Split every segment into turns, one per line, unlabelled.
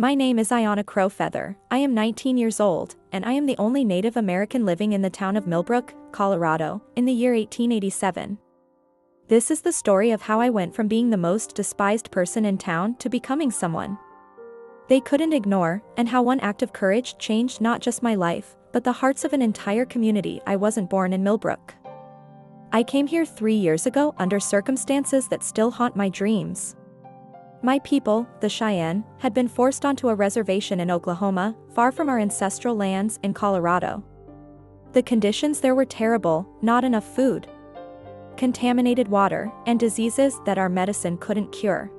My name is Aiyana Crow Feather. I am 19 years old, and I am the only Native American living in the town of Millbrook, Colorado, in the year 1887. This is the story of how I went from being the most despised person in town to becoming someone they couldn't ignore, and how one act of courage changed not just my life, but the hearts of an entire community. I wasn't born in Millbrook. I came here 3 years ago under circumstances that still haunt my dreams. My people, the Cheyenne, had been forced onto a reservation in Oklahoma, far from our ancestral lands in Colorado. The conditions there were terrible: not enough food, contaminated water, and diseases that our medicine couldn't cure.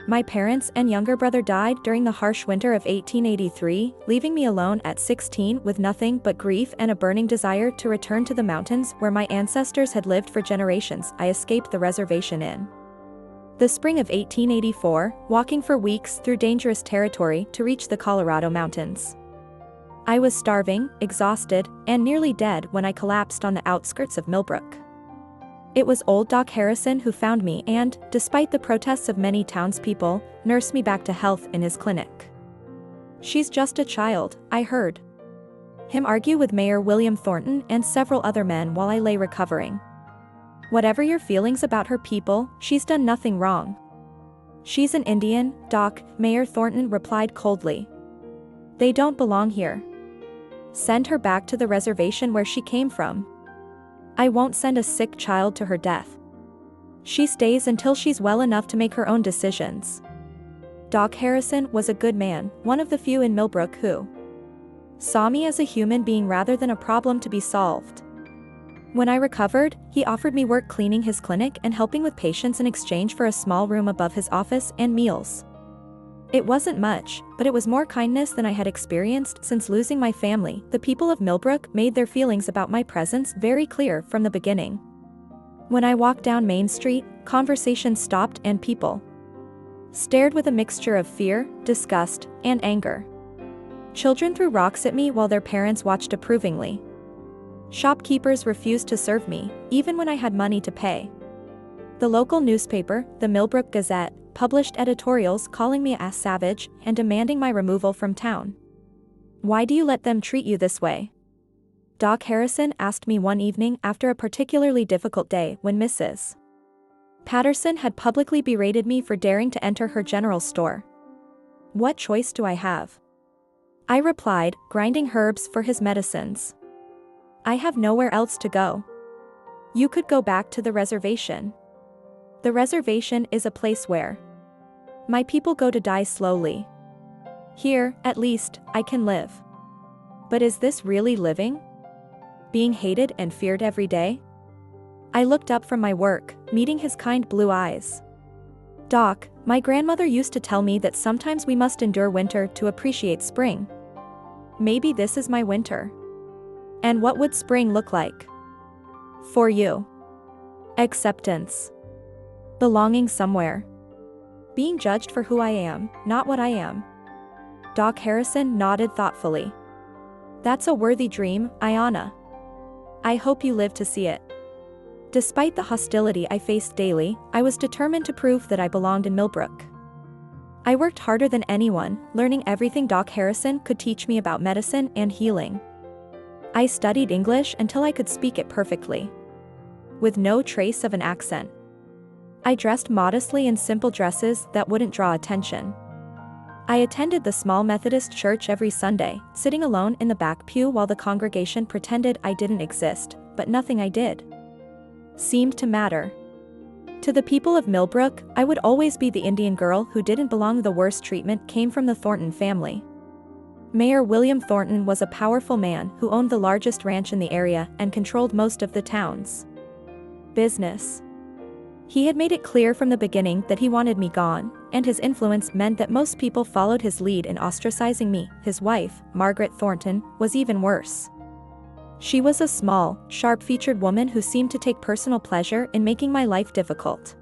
My parents and younger brother died during the harsh winter of 1883, leaving me alone at 16 with nothing but grief and a burning desire to return to the mountains where my ancestors had lived for generations. I escaped the reservation in the spring of 1884, walking for weeks through dangerous territory to reach the Colorado mountains. I was starving, exhausted, and nearly dead when I collapsed on the outskirts of Millbrook. It was old Doc Harrison who found me and, despite the protests of many townspeople, nursed me back to health in his clinic. "She's just a child," I heard him argue with Mayor William Thornton and several other men while I lay recovering. "Whatever your feelings about her people, she's done nothing wrong. She's an Indian, Doc," Mayor Thornton replied coldly. "They don't belong here. Send her back to the reservation where she came from. I won't send a sick child to her death. She stays until she's well enough to make her own decisions." Doc Harrison was a good man, one of the few in Millbrook who saw me as a human being rather than a problem to be solved. When I recovered, he offered me work cleaning his clinic and helping with patients in exchange for a small room above his office and meals. It wasn't much, but it was more kindness than I had experienced since losing my family. The people of Millbrook made their feelings about my presence very clear from the beginning. When I walked down Main Street, conversation stopped and people stared with a mixture of fear, disgust, and anger. Children threw rocks at me while their parents watched approvingly. Shopkeepers refused to serve me, even when I had money to pay. The local newspaper, the Millbrook Gazette, published editorials calling me a savage and demanding my removal from town. "Why do you let them treat you this way?" Doc Harrison asked me one evening after a particularly difficult day when Mrs. Patterson had publicly berated me for daring to enter her general store. "What choice do I have?" I replied, grinding herbs for his medicines. "I have nowhere else to go." "You could go back to the reservation. The reservation is a place where my people go to die slowly. Here, at least, I can live." But is this really living? Being hated and feared every day? I looked up from my work, meeting his kind blue eyes. "Doc, my grandmother used to tell me that sometimes we must endure winter to appreciate spring. Maybe this is my winter. And what would spring look like for you?" Acceptance. Belonging somewhere. Being judged for who I am, not what I am. Doc Harrison nodded thoughtfully. "That's a worthy dream, Aiyana. I hope you live to see it." Despite the hostility I faced daily, I was determined to prove that I belonged in Millbrook. I worked harder than anyone, learning everything Doc Harrison could teach me about medicine and healing. I studied English until I could speak it perfectly, with no trace of an accent. I dressed modestly in simple dresses that wouldn't draw attention. I attended the small Methodist church every Sunday, sitting alone in the back pew while the congregation pretended I didn't exist, but nothing I did seemed to matter. To the people of Millbrook, I would always be the Indian girl who didn't belong. The worst treatment came from the Thornton family. Mayor William Thornton was a powerful man who owned the largest ranch in the area and controlled most of the town's business. He had made it clear from the beginning that he wanted me gone, and his influence meant that most people followed his lead in ostracizing me. His wife, Margaret Thornton, was even worse. She was a small, sharp-featured woman who seemed to take personal pleasure in making my life difficult.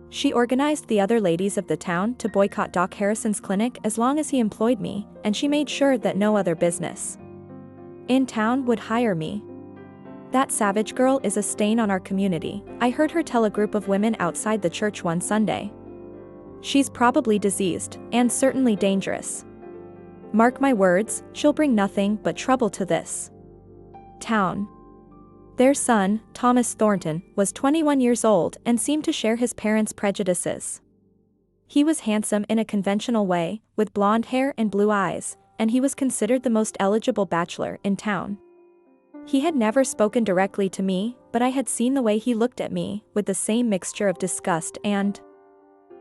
She organized the other ladies of the town to boycott Doc Harrison's clinic as long as he employed me, and she made sure that no other business in town would hire me. "That savage girl is a stain on our community," I heard her tell a group of women outside the church one Sunday. She's probably diseased, and certainly dangerous. Mark my words, she'll bring nothing but trouble to this town. Their son, Thomas Thornton, was 21 years old and seemed to share his parents' prejudices. He was handsome in a conventional way, with blonde hair and blue eyes, and he was considered the most eligible bachelor in town. He had never spoken directly to me, but I had seen the way he looked at me, with the same mixture of disgust and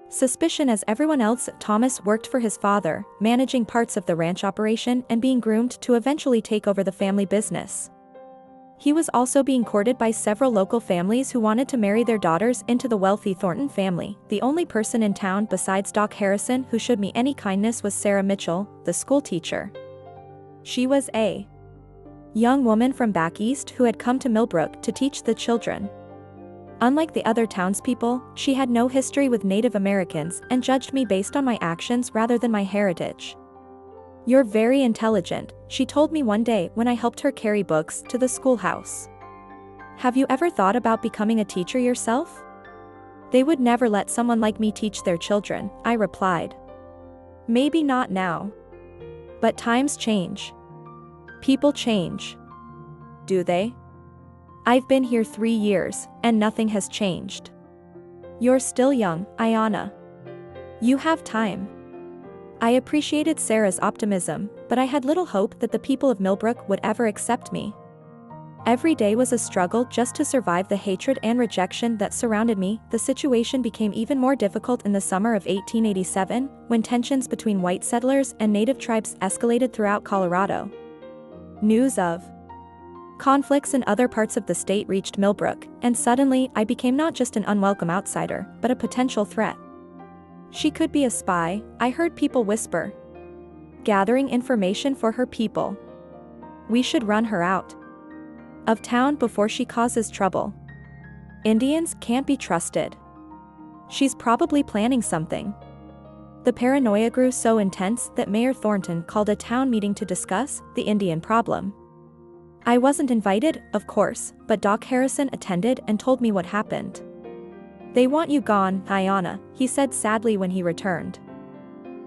suspicion as everyone else. Thomas worked for his father, managing parts of the ranch operation and being groomed to eventually take over the family business. He was also being courted by several local families who wanted to marry their daughters into the wealthy Thornton family. The only person in town besides Doc Harrison who showed me any kindness was Sarah Mitchell, the school teacher. She was a young woman from back east who had come to Millbrook to teach the children. Unlike the other townspeople, she had no history with Native Americans and judged me based on my actions rather than my heritage. "You're very intelligent," she told me one day when I helped her carry books to the schoolhouse. "Have you ever thought about becoming a teacher yourself?" "They would never let someone like me teach their children," I replied. "Maybe not now. But times change. People change." "Do they?" "I've been here 3 years, and nothing has changed." "You're still young, Aiyana. You have time." I appreciated Sarah's optimism, but I had little hope that the people of Millbrook would ever accept me. Every day was a struggle just to survive the hatred and rejection that surrounded me. The situation became even more difficult in the summer of 1887, when tensions between white settlers and native tribes escalated throughout Colorado. News of conflicts in other parts of the state reached Millbrook, and suddenly I became not just an unwelcome outsider, but a potential threat. "She could be a spy," I heard people whisper. "Gathering information for her people. We should run her out of town before she causes trouble. Indians can't be trusted. She's probably planning something." The paranoia grew so intense that Mayor Thornton called a town meeting to discuss the Indian problem. I wasn't invited, of course, but Doc Harrison attended and told me what happened. "They want you gone, Aiyana," he said sadly when he returned.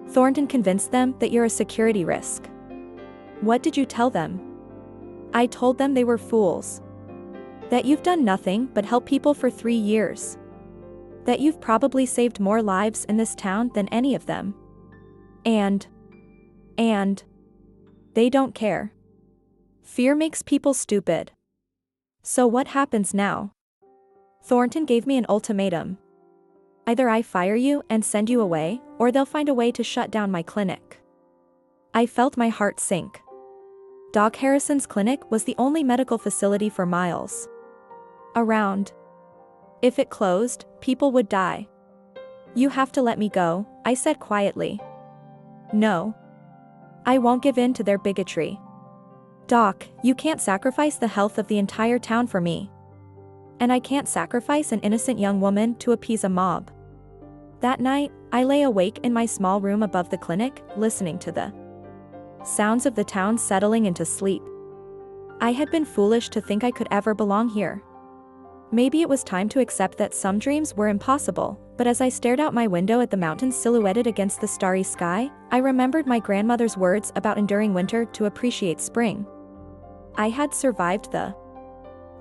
"Thornton convinced them that you're a security risk." "What did you tell them?" "I told them they were fools. That you've done nothing but help people for 3 years. That you've probably saved more lives in this town than any of them. And they don't care. Fear makes people stupid. So what happens now?" Thornton gave me an ultimatum. "Either I fire you and send you away, or they'll find a way to shut down my clinic." I felt my heart sink. Doc Harrison's clinic was the only medical facility for miles around. If it closed, people would die. "You have to let me go," I said quietly. "No. I won't give in to their bigotry. Doc, you can't sacrifice the health of the entire town for me. And I can't sacrifice an innocent young woman to appease a mob." That night, I lay awake in my small room above the clinic, listening to the sounds of the town settling into sleep. I had been foolish to think I could ever belong here. Maybe it was time to accept that some dreams were impossible, but as I stared out my window at the mountains silhouetted against the starry sky, I remembered my grandmother's words about enduring winter to appreciate spring. I had survived the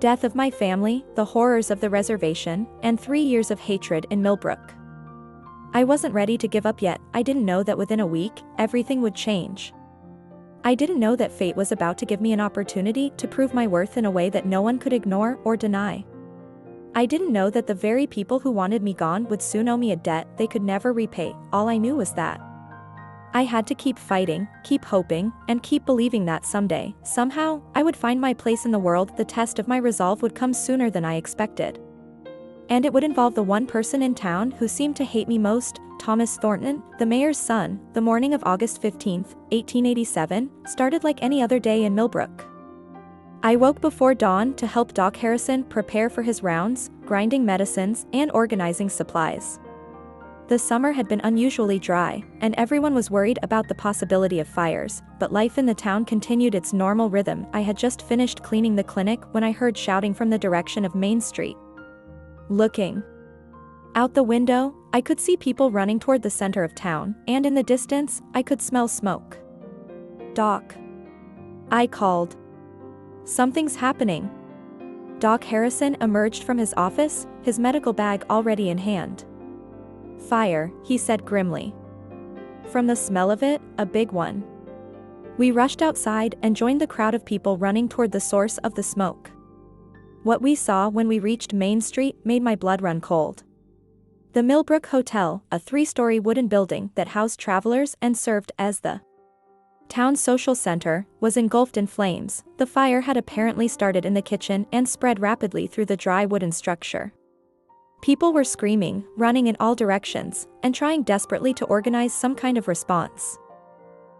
death of my family, the horrors of the reservation, and 3 years of hatred in Millbrook. I wasn't ready to give up yet. I didn't know that within a week, everything would change. I didn't know that fate was about to give me an opportunity to prove my worth in a way that no one could ignore or deny. I didn't know that the very people who wanted me gone would soon owe me a debt they could never repay. All I knew was that I had to keep fighting, keep hoping, and keep believing that someday, somehow, I would find my place in the world. The test of my resolve would come sooner than I expected. And it would involve the one person in town who seemed to hate me most, Thomas Thornton, the mayor's son. The morning of August 15, 1887, started like any other day in Millbrook. I woke before dawn to help Doc Harrison prepare for his rounds, grinding medicines, and organizing supplies. The summer had been unusually dry, and everyone was worried about the possibility of fires, but life in the town continued its normal rhythm. I had just finished cleaning the clinic when I heard shouting from the direction of Main Street. Looking Out the window, I could see people running toward the center of town, and in the distance, I could smell smoke. "Doc," I called. "Something's happening." Doc Harrison emerged from his office, his medical bag already in hand. "Fire," he said grimly. From the smell of it, a big one. We rushed outside and joined the crowd of people running toward the source of the smoke. What we saw when we reached Main Street made my blood run cold. The Millbrook Hotel, a 3-story wooden building that housed travelers and served as the town's social center, was engulfed in flames. The fire had apparently started in the kitchen and spread rapidly through the dry wooden structure. People were screaming, running in all directions, and trying desperately to organize some kind of response.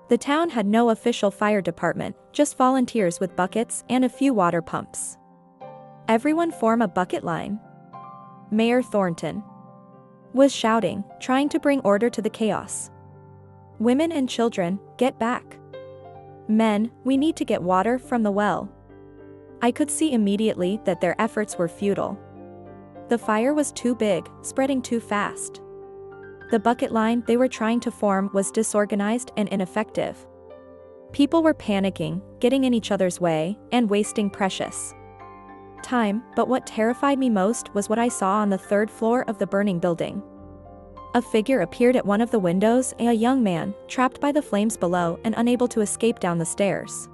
The town had no official fire department, just volunteers with buckets and a few water pumps. "Everyone form a bucket line," Mayor Thornton was shouting, trying to bring order to the chaos. "Women and children, get back. Men, we need to get water from the well." I could see immediately that their efforts were futile. The fire was too big, spreading too fast. The bucket line they were trying to form was disorganized and ineffective. People were panicking, getting in each other's way, and wasting precious time, but what terrified me most was what I saw on the 3rd floor of the burning building. A figure appeared at one of the windows, a young man, trapped by the flames below and unable to escape down the stairs.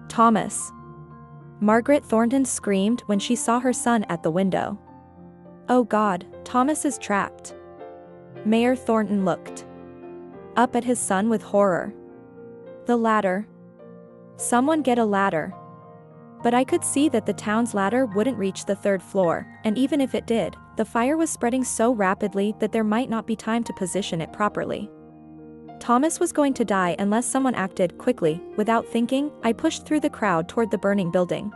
"Thomas!" Margaret Thornton screamed when she saw her son at the window. "Oh God, Thomas is trapped." Mayor Thornton looked up at his son with horror. "The ladder. Someone get a ladder." But I could see that the town's ladder wouldn't reach the 3rd floor, and even if it did, the fire was spreading so rapidly that there might not be time to position it properly. Thomas was going to die unless someone acted quickly. Without thinking, I pushed through the crowd toward the burning building.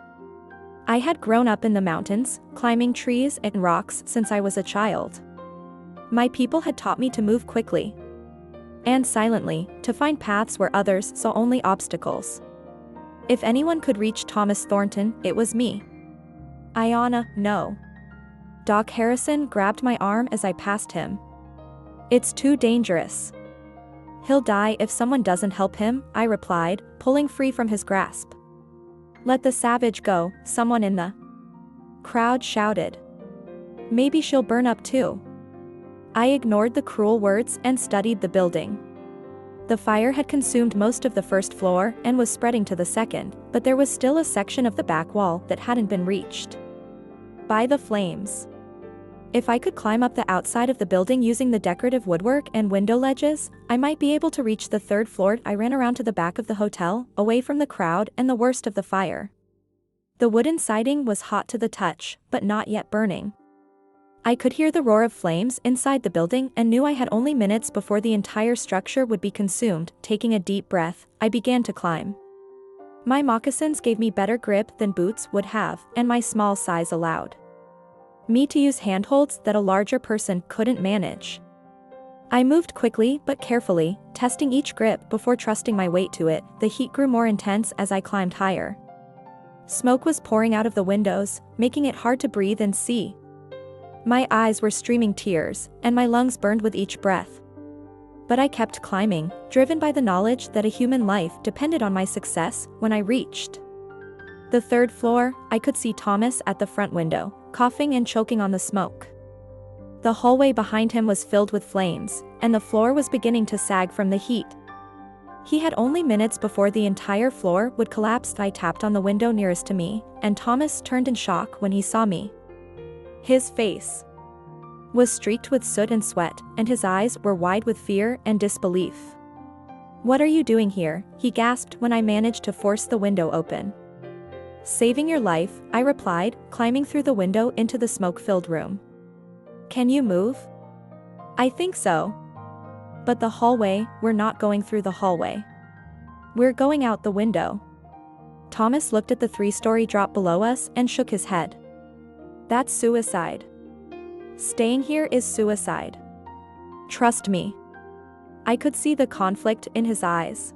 I had grown up in the mountains, climbing trees and rocks since I was a child. My people had taught me to move quickly and silently, to find paths where others saw only obstacles. If anyone could reach Thomas Thornton, it was me. "Aiyana, no." Doc Harrison grabbed my arm as I passed him. "It's too dangerous. He'll die if someone doesn't help him," I replied, pulling free from his grasp. "Let the savage go," someone in the crowd shouted. "Maybe she'll burn up too." I ignored the cruel words and studied the building. The fire had consumed most of the 1st floor and was spreading to the 2nd, but there was still a section of the back wall that hadn't been reached by the flames. If I could climb up the outside of the building using the decorative woodwork and window ledges, I might be able to reach the 3rd floor. I ran around to the back of the hotel, away from the crowd and the worst of the fire. The wooden siding was hot to the touch, but not yet burning. I could hear the roar of flames inside the building and knew I had only minutes before the entire structure would be consumed. Taking a deep breath, I began to climb. My moccasins gave me better grip than boots would have, and my small size allowed me to use handholds that a larger person couldn't manage. I moved quickly but carefully, testing each grip before trusting my weight to it. The heat grew more intense as I climbed higher. Smoke was pouring out of the windows, making it hard to breathe and see. My eyes were streaming tears, and my lungs burned with each breath. But I kept climbing, driven by the knowledge that a human life depended on my success. When I reached the 3rd floor, I could see Thomas at the front window, coughing and choking on the smoke. The hallway behind him was filled with flames, and the floor was beginning to sag from the heat. He had only minutes before the entire floor would collapse. I tapped on the window nearest to me, and Thomas turned in shock when he saw me. His face was streaked with soot and sweat, and his eyes were wide with fear and disbelief. "What are you doing here?" he gasped when I managed to force the window open. "Saving your life," I replied, climbing through the window into the smoke-filled room. "Can you move?" "I think so. But the hallway, we're not going through the hallway. We're going out the window." Thomas looked at the 3-story drop below us and shook his head. "That's suicide. Staying here is suicide. Trust me." I could see the conflict in his eyes.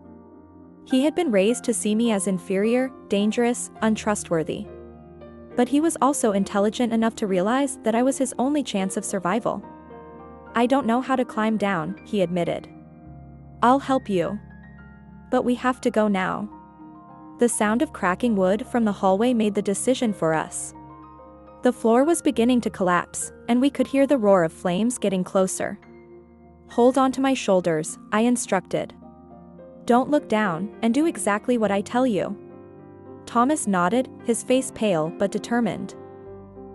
He had been raised to see me as inferior, dangerous, untrustworthy. But he was also intelligent enough to realize that I was his only chance of survival. "I don't know how to climb down," he admitted. "I'll help you. But we have to go now." The sound of cracking wood from the hallway made the decision for us. The floor was beginning to collapse, and we could hear the roar of flames getting closer. "Hold on to my shoulders," I instructed. "Don't look down, and do exactly what I tell you." Thomas nodded, his face pale but determined.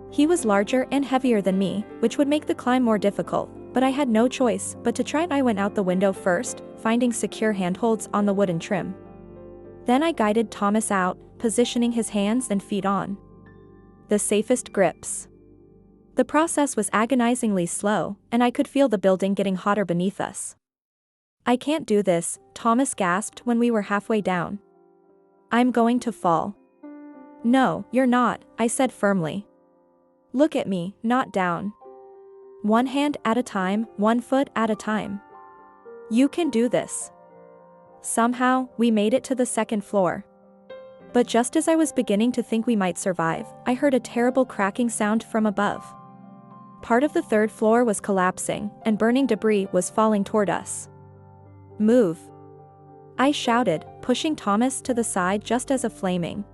He was larger and heavier than me, which would make the climb more difficult, but I had no choice but to try. I went out the window first, finding secure handholds on the wooden trim. Then I guided Thomas out, positioning his hands and feet on the safest grips. The process was agonizingly slow, and I could feel the building getting hotter beneath us. "I can't do this," Thomas gasped when we were halfway down. "I'm going to fall." "No, you're not," I said firmly. "Look at me, not down. One hand at a time, one foot at a time. You can do this." Somehow, we made it to the second floor. But just as I was beginning to think we might survive, I heard a terrible cracking sound from above. Part of the third floor was collapsing, and burning debris was falling toward us. "Move!" I shouted, pushing Thomas to the side just as a flaming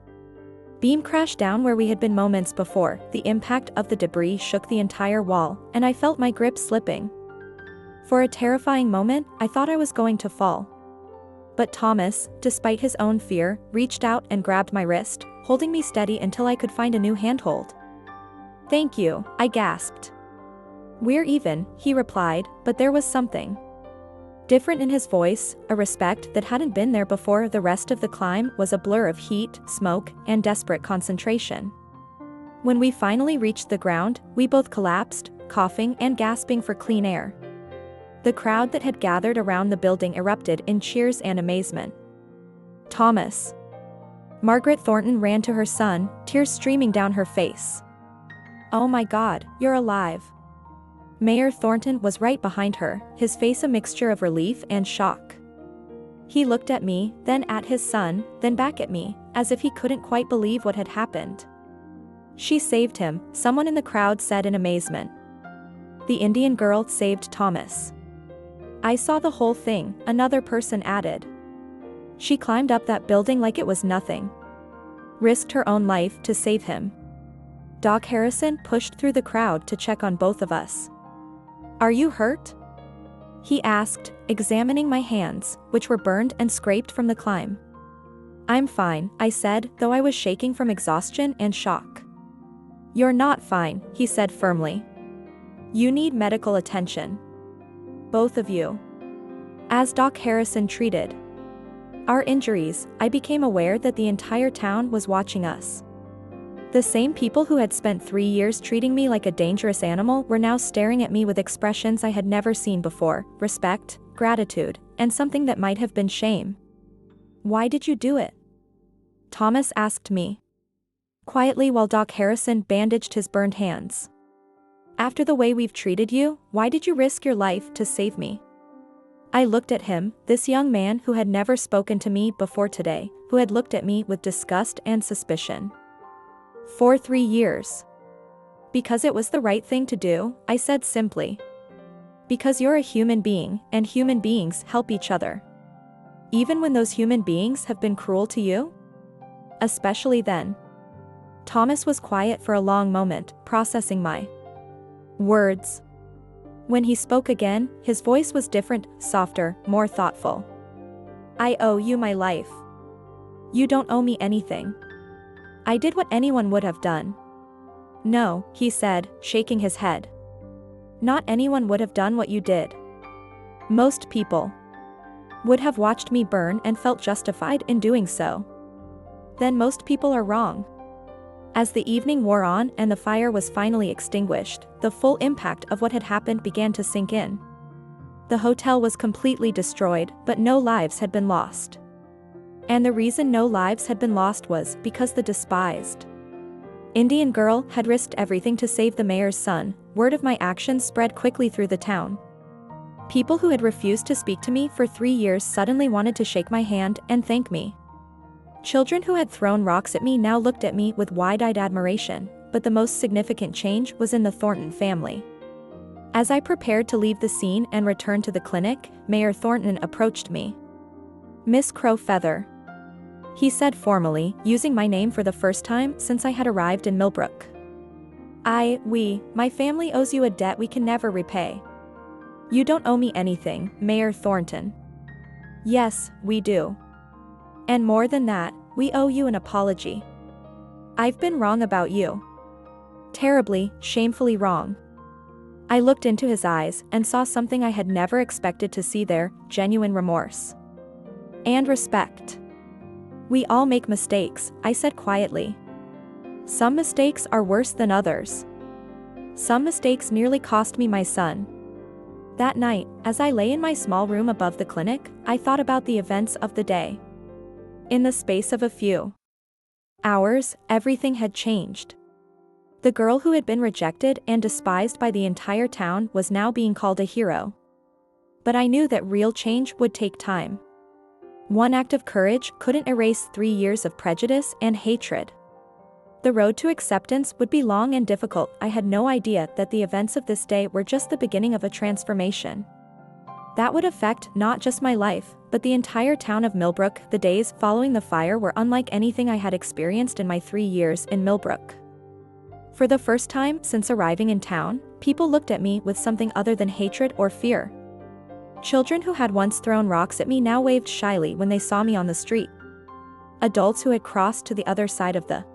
beam crashed down where we had been moments before. The impact of the debris shook the entire wall, and I felt my grip slipping. For a terrifying moment, I thought I was going to fall. But Thomas, despite his own fear, reached out and grabbed my wrist, holding me steady until I could find a new handhold. "Thank you," I gasped. "We're even," he replied, but there was something different in his voice, a respect that hadn't been there before. The rest of the climb was a blur of heat, smoke, and desperate concentration. When we finally reached the ground, we both collapsed, coughing and gasping for clean air. The crowd that had gathered around the building erupted in cheers and amazement. "Thomas!" Margaret Thornton ran to her son, tears streaming down her face. "Oh my God, you're alive!" Mayor Thornton was right behind her, his face a mixture of relief and shock. He looked at me, then at his son, then back at me, as if he couldn't quite believe what had happened. "She saved him," someone in the crowd said in amazement. "The Indian girl saved Thomas." "I saw the whole thing," another person added. "She climbed up that building like it was nothing. Risked her own life to save him." Doc Harrison pushed through the crowd to check on both of us. "Are you hurt?" he asked, examining my hands, which were burned and scraped from the climb. "I'm fine," I said, though I was shaking from exhaustion and shock. "You're not fine," he said firmly. "You need medical attention. Both of you." As Doc Harrison treated our injuries, I became aware that the entire town was watching us. The same people who had spent 3 years treating me like a dangerous animal were now staring at me with expressions I had never seen before: respect, gratitude, and something that might have been shame. "Why did you do it?" Thomas asked me quietly while Doc Harrison bandaged his burned hands. "After the way we've treated you, why did you risk your life to save me?" I looked at him, this young man who had never spoken to me before today, who had looked at me with disgust and suspicion. "For 3 years. Because it was the right thing to do," I said simply. "Because you're a human being, and human beings help each other. Even when those human beings have been cruel to you? Especially then." Thomas was quiet for a long moment, processing my words. When he spoke again, his voice was different, softer, more thoughtful. "I owe you my life. You don't owe me anything. I did what anyone would have done." "No," he said, shaking his head. "Not anyone would have done what you did. Most people would have watched me burn and felt justified in doing so. Then most people are wrong." As the evening wore on and the fire was finally extinguished, the full impact of what had happened began to sink in. The hotel was completely destroyed, but no lives had been lost. And the reason no lives had been lost was because the despised Indian girl had risked everything to save the mayor's son. Word of my actions spread quickly through the town. People who had refused to speak to me for 3 years suddenly wanted to shake my hand and thank me. Children who had thrown rocks at me now looked at me with wide-eyed admiration, but the most significant change was in the Thornton family. As I prepared to leave the scene and return to the clinic, Mayor Thornton approached me. "Miss Crow Feather," he said formally, using my name for the first time since I had arrived in Millbrook. My family owes you a debt we can never repay." "You don't owe me anything, Mayor Thornton." "Yes, we do. And more than that, we owe you an apology. I've been wrong about you. Terribly, shamefully wrong." I looked into his eyes and saw something I had never expected to see there: genuine remorse. "And respect." "We all make mistakes," I said quietly. "Some mistakes are worse than others. Some mistakes nearly cost me my son." That night, as I lay in my small room above the clinic, I thought about the events of the day. In the space of a few hours, everything had changed. The girl who had been rejected and despised by the entire town was now being called a hero. But I knew that real change would take time. One act of courage couldn't erase 3 years of prejudice and hatred. The road to acceptance would be long and difficult. I had no idea that the events of this day were just the beginning of a transformation that would affect not just my life, but the entire town of Millbrook. The days following the fire were unlike anything I had experienced in my 3 years in Millbrook. For the first time since arriving in town, people looked at me with something other than hatred or fear. Children who had once thrown rocks at me now waved shyly when they saw me on the street. Adults who had crossed to the other side of the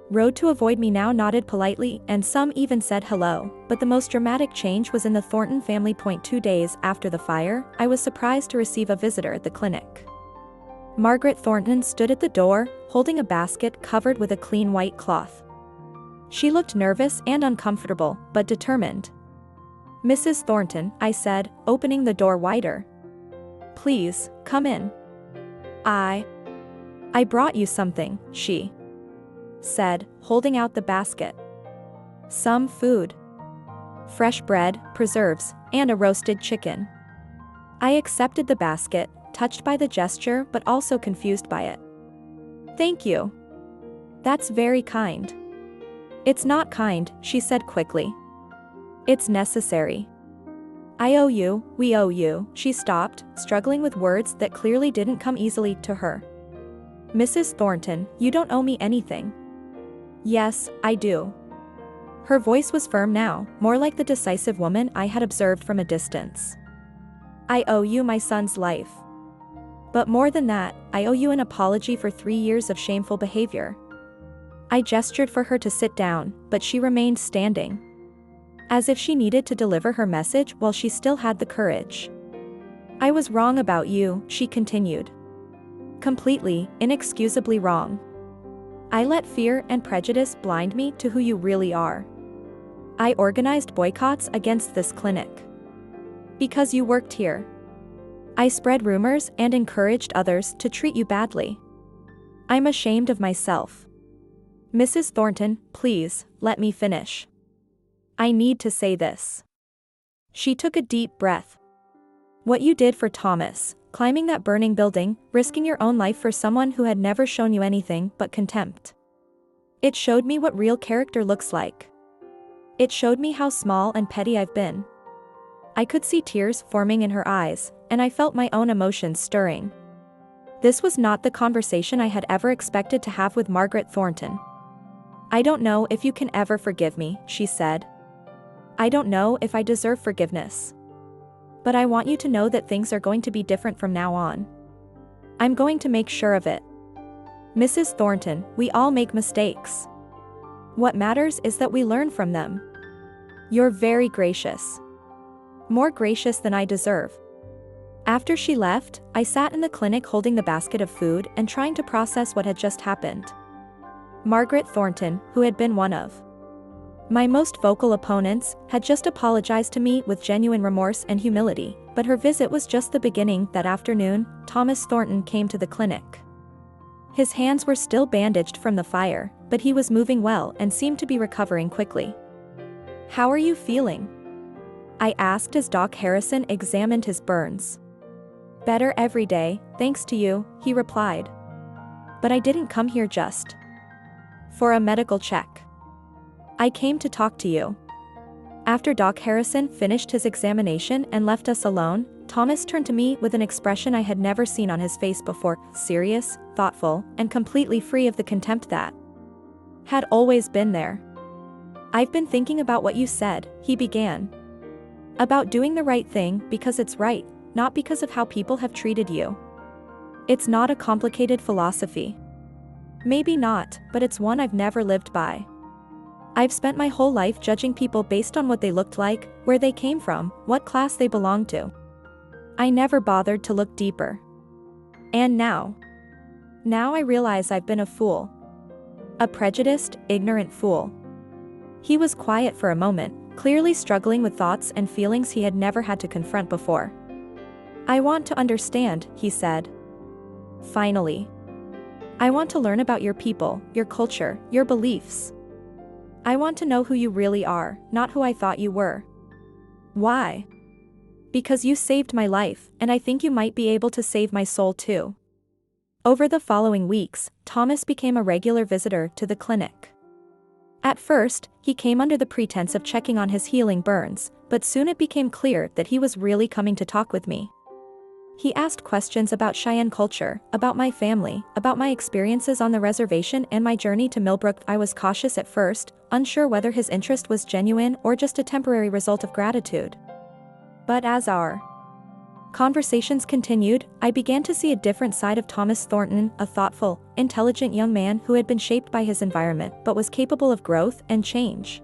road to avoid me now nodded politely, and some even said hello. But the most dramatic change was in the Thornton family. 2 days after the fire, I was surprised to receive a visitor at the clinic. Margaret Thornton stood at the door, holding a basket covered with a clean white cloth. She looked nervous and uncomfortable, but determined. "Mrs. Thornton," I said, opening the door wider. "Please, come in." I brought you something," she said, holding out the basket. "Some food. Fresh bread, preserves, and a roasted chicken." I accepted the basket, touched by the gesture but also confused by it. "Thank you. That's very kind." "It's not kind," she said quickly. "It's necessary. I owe you, we owe you." She stopped, struggling with words that clearly didn't come easily to her. "Mrs. Thornton, you don't owe me anything." "Yes, I do." Her voice was firm now, more like the decisive woman I had observed from a distance. "I owe you my son's life. But more than that, I owe you an apology for 3 years of shameful behavior." I gestured for her to sit down, but she remained standing, as if she needed to deliver her message while she still had the courage. "I was wrong about you," she continued. "Completely, inexcusably wrong. I let fear and prejudice blind me to who you really are. I organized boycotts against this clinic because you worked here. I spread rumors and encouraged others to treat you badly. I'm ashamed of myself. Mrs. Thornton, please, let me finish. I need to say this." She took a deep breath. "What you did for Thomas, climbing that burning building, risking your own life for someone who had never shown you anything but contempt. It showed me what real character looks like. It showed me how small and petty I've been." I could see tears forming in her eyes, and I felt my own emotions stirring. This was not the conversation I had ever expected to have with Margaret Thornton. "I don't know if you can ever forgive me," she said. "I don't know if I deserve forgiveness. But I want you to know that things are going to be different from now on. I'm going to make sure of it. Mrs. Thornton, we all make mistakes. What matters is that we learn from them. You're very gracious. More gracious than I deserve." After she left, I sat in the clinic holding the basket of food and trying to process what had just happened. Margaret Thornton, who had been one of my most vocal opponents, had just apologized to me with genuine remorse and humility, but her visit was just the beginning. That afternoon, Thomas Thornton came to the clinic. His hands were still bandaged from the fire, but he was moving well and seemed to be recovering quickly. "How are you feeling?" I asked as Doc Harrison examined his burns. "Better every day, thanks to you," he replied. But I didn't come here just for a medical check. I came to talk to you. After Doc Harrison finished his examination and left us alone, Thomas turned to me with an expression I had never seen on his face before, serious, thoughtful, and completely free of the contempt that had always been there. I've been thinking about what you said, he began. About doing the right thing because it's right, not because of how people have treated you. It's not a complicated philosophy. Maybe not, but it's one I've never lived by. I've spent my whole life judging people based on what they looked like, where they came from, what class they belonged to. I never bothered to look deeper. And now I realize I've been a fool. A prejudiced, ignorant fool. He was quiet for a moment, clearly struggling with thoughts and feelings he had never had to confront before. I want to understand, he said. Finally. I want to learn about your people, your culture, your beliefs. I want to know who you really are, not who I thought you were. Why? Because you saved my life, and I think you might be able to save my soul too. Over the following weeks, Thomas became a regular visitor to the clinic. At first, he came under the pretense of checking on his healing burns, but soon it became clear that he was really coming to talk with me. He asked questions about Cheyenne culture, about my family, about my experiences on the reservation and my journey to Millbrook. I was cautious at first, unsure whether his interest was genuine or just a temporary result of gratitude. But as our conversations continued, I began to see a different side of Thomas Thornton, a thoughtful, intelligent young man who had been shaped by his environment but was capable of growth and change.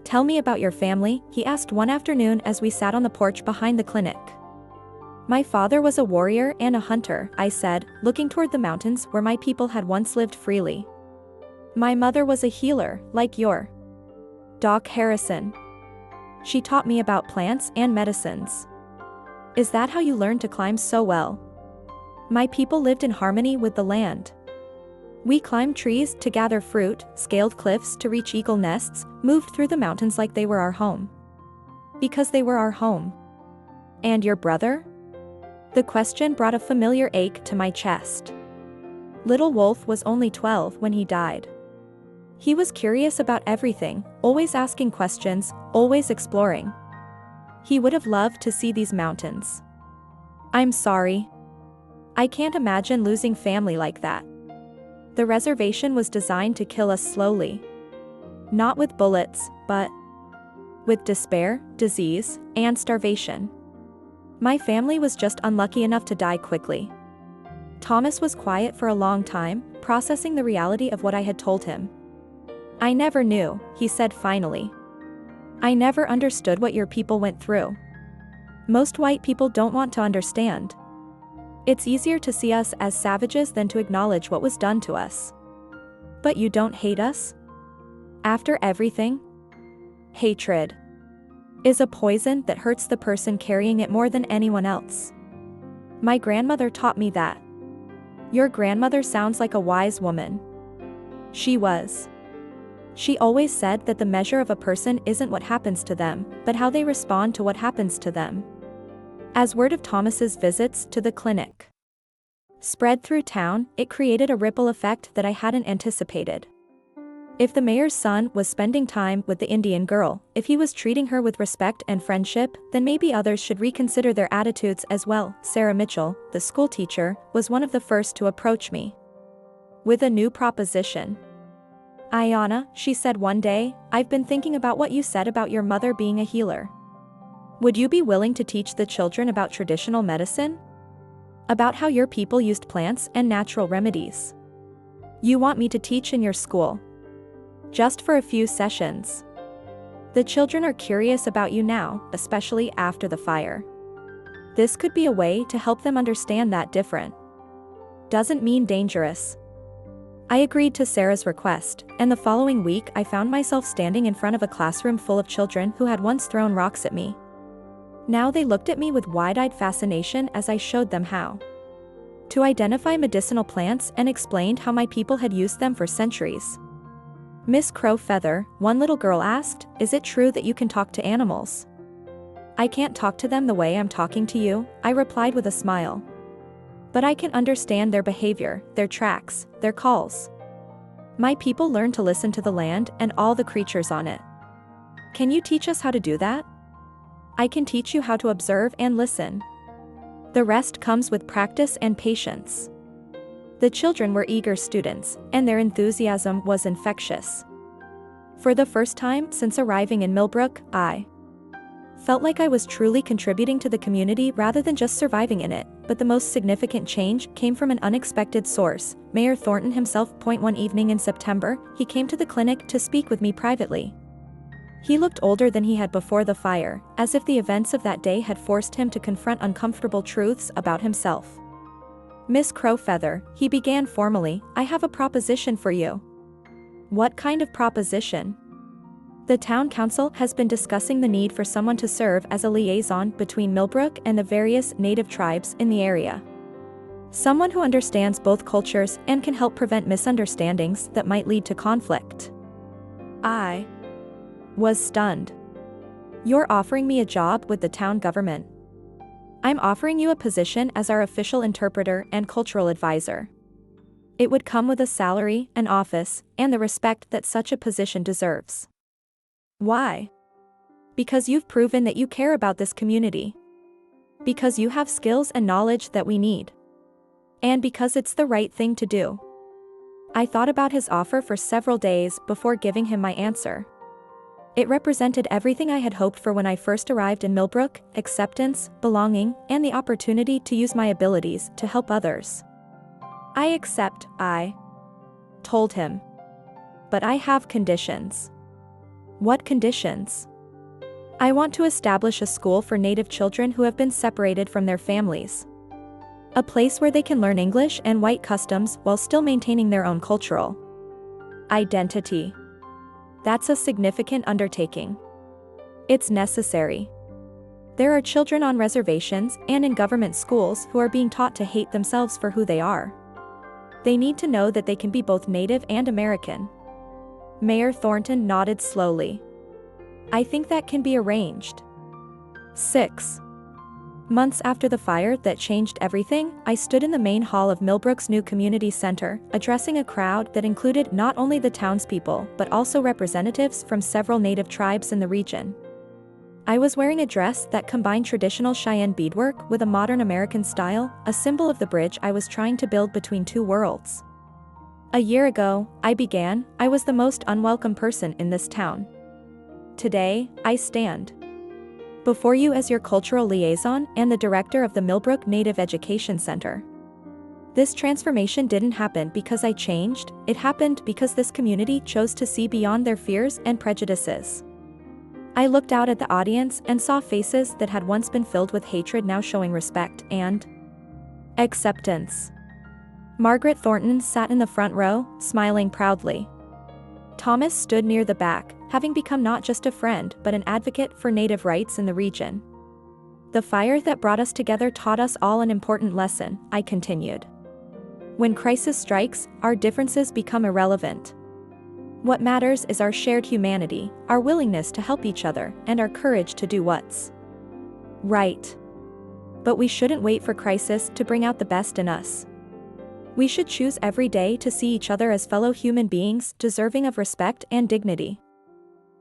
Tell me about your family, he asked one afternoon as we sat on the porch behind the clinic. My father was a warrior and a hunter, I said, looking toward the mountains where my people had once lived freely. My mother was a healer, like your Doc Harrison. She taught me about plants and medicines. Is that how you learned to climb so well? My people lived in harmony with the land. We climbed trees to gather fruit, scaled cliffs to reach eagle nests, moved through the mountains like they were our home. Because they were our home. And your brother? The question brought a familiar ache to my chest. Little Wolf was only 12 when he died. He was curious about everything, always asking questions, always exploring. He would have loved to see these mountains. I'm sorry. I can't imagine losing family like that. The reservation was designed to kill us slowly. Not with bullets, but with despair, disease, and starvation. My family was just unlucky enough to die quickly. Thomas was quiet for a long time, processing the reality of what I had told him. I never knew, he said finally. I never understood what your people went through. Most white people don't want to understand. It's easier to see us as savages than to acknowledge what was done to us. But you don't hate us? After everything? Hatred is a poison that hurts the person carrying it more than anyone else. My grandmother taught me that. Your grandmother sounds like a wise woman. She was. She always said that the measure of a person isn't what happens to them, but how they respond to what happens to them. As word of Thomas's visits to the clinic spread through town, it created a ripple effect that I hadn't anticipated. If the mayor's son was spending time with the Indian girl, if he was treating her with respect and friendship, then maybe others should reconsider their attitudes as well. Sarah Mitchell, the school teacher, was one of the first to approach me with a new proposition. Aiyana, she said one day, I've been thinking about what you said about your mother being a healer. Would you be willing to teach the children about traditional medicine? About how your people used plants and natural remedies? You want me to teach in your school? Just for a few sessions. The children are curious about you now, especially after the fire. This could be a way to help them understand that different doesn't mean dangerous. I agreed to Sarah's request, and the following week I found myself standing in front of a classroom full of children who had once thrown rocks at me. Now they looked at me with wide-eyed fascination as I showed them how to identify medicinal plants and explained how my people had used them for centuries. Miss Crow Feather, one little girl asked, is it true that you can talk to animals? I can't talk to them the way I'm talking to you, I replied with a smile. But I can understand their behavior, their tracks, their calls. My people learn to listen to the land and all the creatures on it. Can you teach us how to do that? I can teach you how to observe and listen. The rest comes with practice and patience. The children were eager students, and their enthusiasm was infectious. For the first time since arriving in Millbrook, I felt like I was truly contributing to the community rather than just surviving in it, but the most significant change came from an unexpected source. Mayor Thornton himself. One evening in September, he came to the clinic to speak with me privately. He looked older than he had before the fire, as if the events of that day had forced him to confront uncomfortable truths about himself. Miss Crow Feather, he began formally, I have a proposition for you. What kind of proposition? The town council has been discussing the need for someone to serve as a liaison between Millbrook and the various native tribes in the area. Someone who understands both cultures and can help prevent misunderstandings that might lead to conflict. I was stunned. You're offering me a job with the town government. I'm offering you a position as our official interpreter and cultural advisor. It would come with a salary, an office, and the respect that such a position deserves. Why? Because you've proven that you care about this community. Because you have skills and knowledge that we need. And because it's the right thing to do. I thought about his offer for several days before giving him my answer. It represented everything I had hoped for when I first arrived in Millbrook: acceptance, belonging, and the opportunity to use my abilities to help others. I accept, I told him. But I have conditions. What conditions? I want to establish a school for Native children who have been separated from their families. A place where they can learn English and white customs while still maintaining their own cultural identity. That's a significant undertaking. It's necessary. There are children on reservations and in government schools who are being taught to hate themselves for who they are. They need to know that they can be both Native and American. Mayor Thornton nodded slowly. I think that can be arranged. 6 months after the fire that changed everything, I stood in the main hall of Millbrook's new community center, addressing a crowd that included not only the townspeople but also representatives from several Native tribes in the region. I was wearing a dress that combined traditional Cheyenne beadwork with a modern American style, a symbol of the bridge I was trying to build between two worlds. A year ago, I was the most unwelcome person in this town. Today, I stand before you as your cultural liaison and the director of the Millbrook Native Education Center. This transformation didn't happen because I changed, it happened because this community chose to see beyond their fears and prejudices. I looked out at the audience and saw faces that had once been filled with hatred now showing respect and acceptance. Margaret Thornton sat in the front row, smiling proudly. Thomas stood near the back, having become not just a friend but an advocate for Native rights in the region. The fire that brought us together taught us all an important lesson, I continued. When crisis strikes, our differences become irrelevant. What matters is our shared humanity, our willingness to help each other, and our courage to do what's right. But we shouldn't wait for crisis to bring out the best in us. We should choose every day to see each other as fellow human beings deserving of respect and dignity.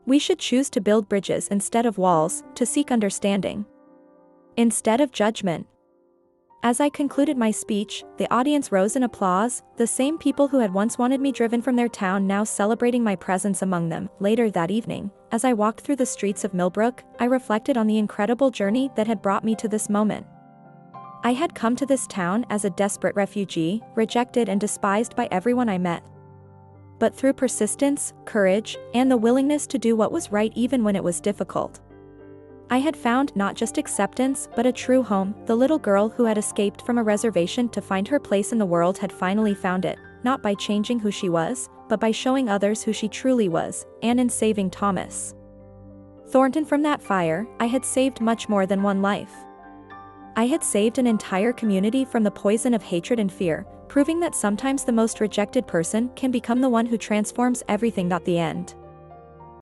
We should choose to build bridges instead of walls, to seek understanding instead of judgment. As I concluded my speech, the audience rose in applause, the same people who had once wanted me driven from their town now celebrating my presence among them. Later that evening, as I walked through the streets of Millbrook, I reflected on the incredible journey that had brought me to this moment. I had come to this town as a desperate refugee, rejected and despised by everyone I met. But through persistence, courage, and the willingness to do what was right even when it was difficult, I had found not just acceptance but a true home. The little girl who had escaped from a reservation to find her place in the world had finally found it, not by changing who she was, but by showing others who she truly was, and in saving Thomas Thornton from that fire, I had saved much more than one life. I had saved an entire community from the poison of hatred and fear, proving that sometimes the most rejected person can become the one who transforms everything. The end.